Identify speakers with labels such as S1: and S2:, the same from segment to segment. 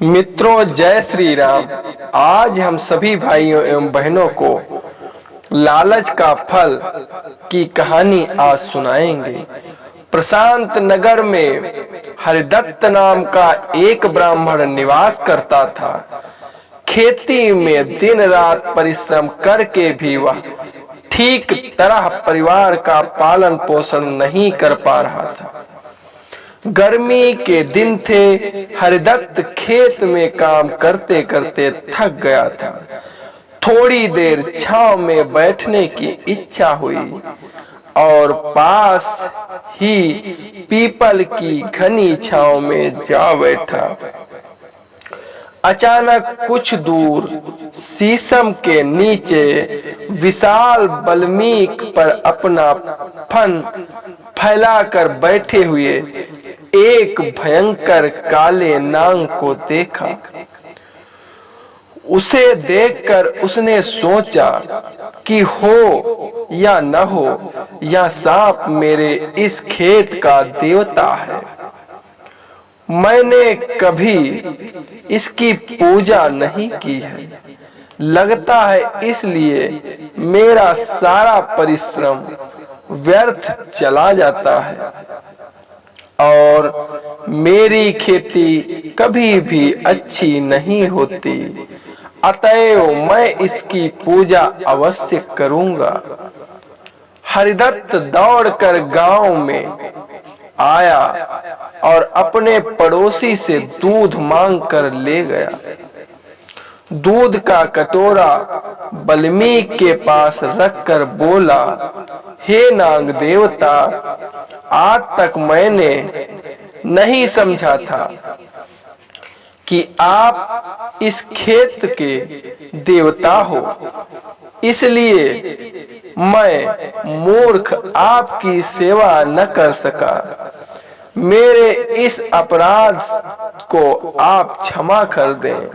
S1: मित्रों, जय श्री राम। आज हम सभी भाइयों एवं बहनों को लालच का फल की कहानी आज सुनाएंगे। प्रशांत नगर में हरिदत्त नाम का एक ब्राह्मण निवास करता था। खेती में दिन रात परिश्रम करके भी वह ठीक तरह परिवार का पालन पोषण नहीं कर पा रहा था। गर्मी के दिन थे। हरिदत्त खेत में काम करते करते थक गया था। थोड़ी देर छांव में बैठने की इच्छा हुई और पास ही पीपल की घनी छांव में जा बैठा। अचानक कुछ दूर शीशम के नीचे विशाल वाल्मीक पर अपना फन फैलाकर बैठे हुए एक भयंकर काले नाग को देखा। उसे देखकर उसने सोचा कि हो या न हो, यह सांप मेरे इस खेत का देवता है। मैंने कभी इसकी पूजा नहीं की है। लगता है इसलिए मेरा सारा परिश्रम व्यर्थ चला जाता है और मेरी खेती कभी भी अच्छी नहीं होती। अतएव मैं इसकी पूजा अवश्य करूंगा। हरिदत्त दौड़कर गांव में आया और अपने पड़ोसी से दूध मांग कर ले गया। दूध का कटोरा वाल्मीकि के पास रखकर बोला, हे नाग देवता, आज तक मैंने नहीं समझा था कि आप इस खेत के देवता हो, इसलिए मैं मूर्ख आपकी सेवा न कर सका। मेरे इस अपराध को आप क्षमा कर दें।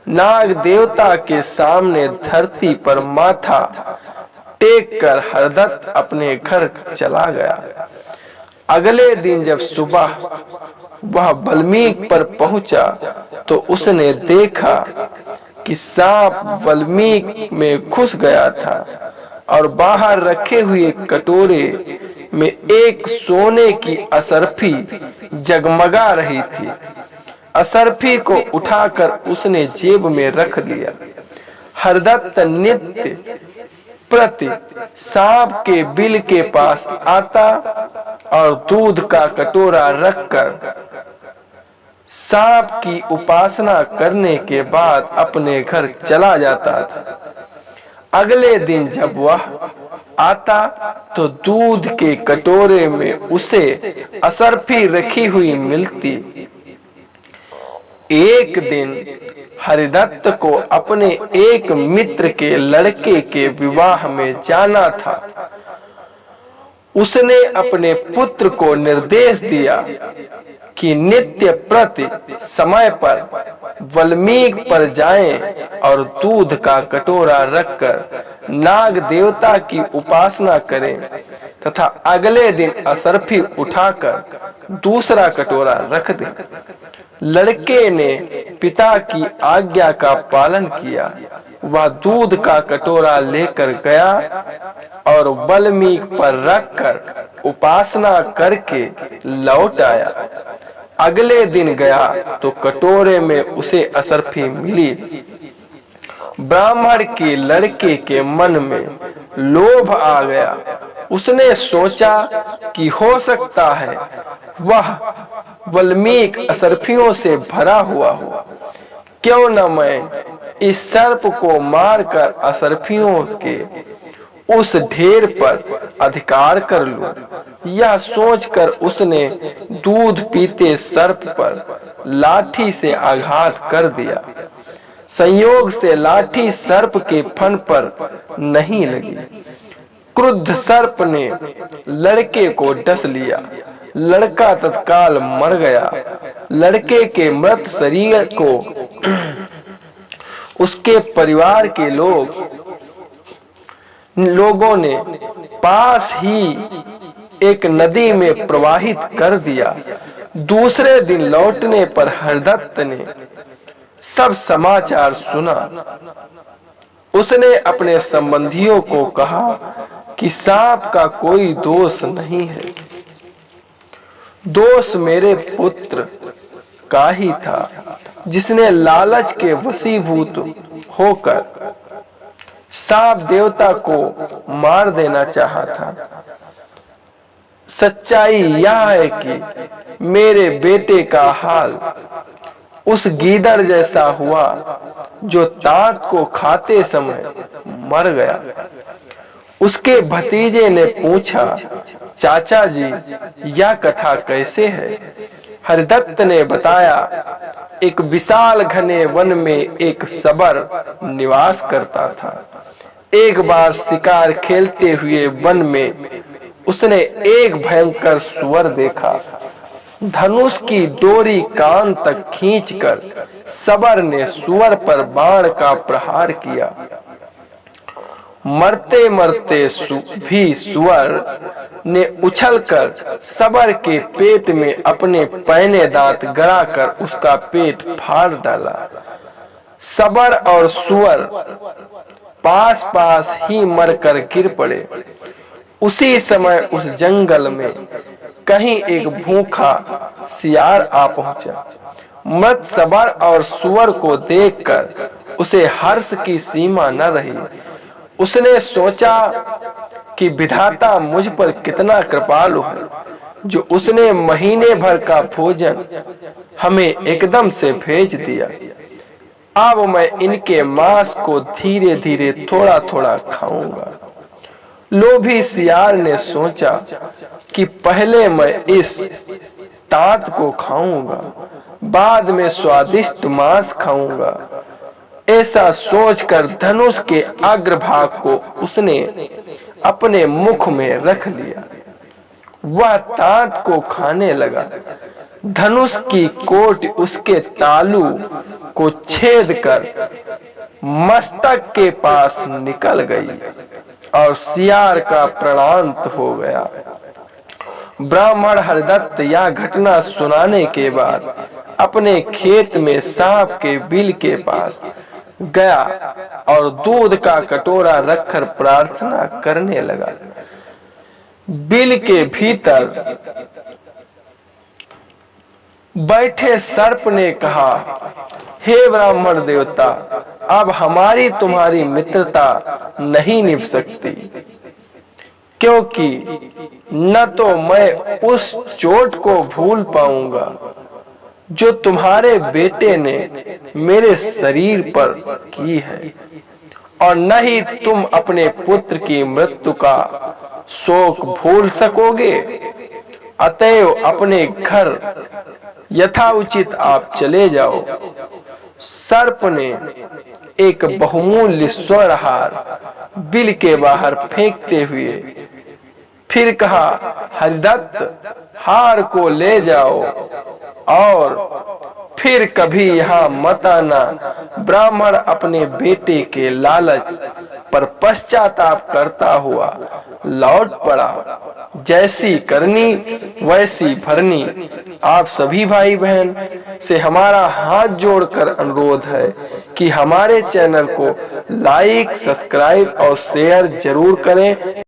S1: नाग देवता के सामने धरती पर माथा टेक कर हरिदत्त अपने घर चला गया। अगले दिन जब सुबह वह वाल्मीकि पर पहुंचा तो उसने देखा कि सांप वाल्मीकि में घुस गया था और बाहर रखे हुए कटोरे में एक सोने की असरफी जगमगा रही थी। असरफी को उठाकर उसने जेब में रख लिया। हरिदत्त नित्य प्रति सांप के बिल के पास आता और दूध का कटोरा रखकर सांप की उपासना करने के बाद अपने घर चला जाता था। अगले दिन जब वह आता तो दूध के कटोरे में उसे असरफी रखी हुई मिलती। एक दिन हरिदत्त को अपने एक मित्र के लड़के के विवाह में जाना था। उसने अपने पुत्र को निर्देश दिया कि नित्य प्रति समय पर वाल्मीकि पर जाएं और दूध का कटोरा रखकर नाग देवता की उपासना करें तथा अगले दिन असरफी उठाकर दूसरा कटोरा रख दें। लड़के ने पिता की आज्ञा का पालन किया। वह दूध का कटोरा लेकर गया और वाल्मीकि पर रखकर उपासना करके लौट आया। अगले दिन गया तो कटोरे में उसे असरफी मिली। ब्राह्मण के लड़के के मन में लोभ आ गया। उसने सोचा कि हो सकता है वह वाल्मीकि असरफियों से भरा हुआ हो। क्यों न मैं इस सर्प को मारकर असरफियों के उस ढेर पर अधिकार कर लूं। यह सोचकर उसने दूध पीते सर्प पर लाठी से आघात कर दिया। संयोग से लाठी सर्प के फन पर नहीं लगी। क्रुद्ध सर्प ने लड़के को डस लिया। लड़का तत्काल मर गया। लड़के के मृत शरीर को उसके परिवार के लोगों ने पास ही एक नदी में प्रवाहित कर दिया। दूसरे दिन लौटने पर हरिदत्त ने सब समाचार सुना। उसने अपने संबंधियों को कहा कि सांप का कोई दोष नहीं है, दोष मेरे पुत्र का ही था, जिसने लालच के वशीभूत होकर सांप देवता को मार देना चाहा था। सच्चाई यह है कि मेरे बेटे का हाल उस गीदड़ जैसा हुआ जो तात को खाते समय मर गया। उसके भतीजे ने पूछा, चाचा जी यह कथा कैसे है? हरिदत्त ने बताया, एक विशाल घने वन में एक सबर निवास करता था। एक बार शिकार खेलते हुए वन में उसने एक भयंकर सुअर देखा। धनुष की डोरी कान तक खींचकर सबर ने सुअर पर बाण का प्रहार किया। मरते मरते भी सुअर ने उछलकर सबर के पेट में अपने पैने दांत गड़ाकर उसका पेट फाड़ डाला। सबर और सुअर पास पास ही मरकर गिर पड़े। उसी समय उस जंगल में कहीं एक भूखा सियार आ पहुंचा। मृत सबर और सुअर को देखकर उसे हर्ष की सीमा न रही। उसने सोचा कि विधाता मुझ पर कितना कृपालु है, जो उसने महीने भर का भोजन हमें एकदम से भेज दिया। अब मैं इनके मांस को धीरे धीरे थोड़ा थोड़ा खाऊंगा। लोभी सियार ने सोचा कि पहले मैं इस तात को खाऊंगा, बाद में स्वादिष्ट मांस खाऊंगा। ऐसा सोचकर धनुष के अग्रभाग को उसने अपने मुख में रख लिया। वह तात को खाने लगा। धनुष की कोट उसके तालू को छेद कर मस्तक के पास निकल गई और सियार का प्राणांत हो गया। ब्राह्मण हरिदत्त यह घटना सुनाने के बाद अपने खेत में सांप के बिल के पास गया और दूध का कटोरा रखकर प्रार्थना करने लगा। बिल के भीतर बैठे सर्प ने कहा, हे ब्राह्मण देवता, अब हमारी तुम्हारी मित्रता नहीं निभ सकती, क्योंकि न तो मैं उस चोट को भूल पाऊंगा जो तुम्हारे बेटे ने मेरे शरीर पर की है, और न ही तुम अपने पुत्र की मृत्यु का शोक भूल सकोगे। अतएव अपने घर यथाउचित आप चले जाओ। सर्प ने एक बहुमूल्य स्वर्णहार बिल के बाहर फेंकते हुए फिर कहा, हरिदत्त, हार को ले जाओ और फिर कभी यहाँ मत आना। ब्राह्मण अपने बेटे के लालच पर पश्चाताप करता हुआ लौट पड़ा। जैसी करनी वैसी भरनी। आप सभी भाई बहन से हमारा हाथ जोड़कर अनुरोध है कि हमारे चैनल को लाइक, सब्सक्राइब और शेयर जरूर करें।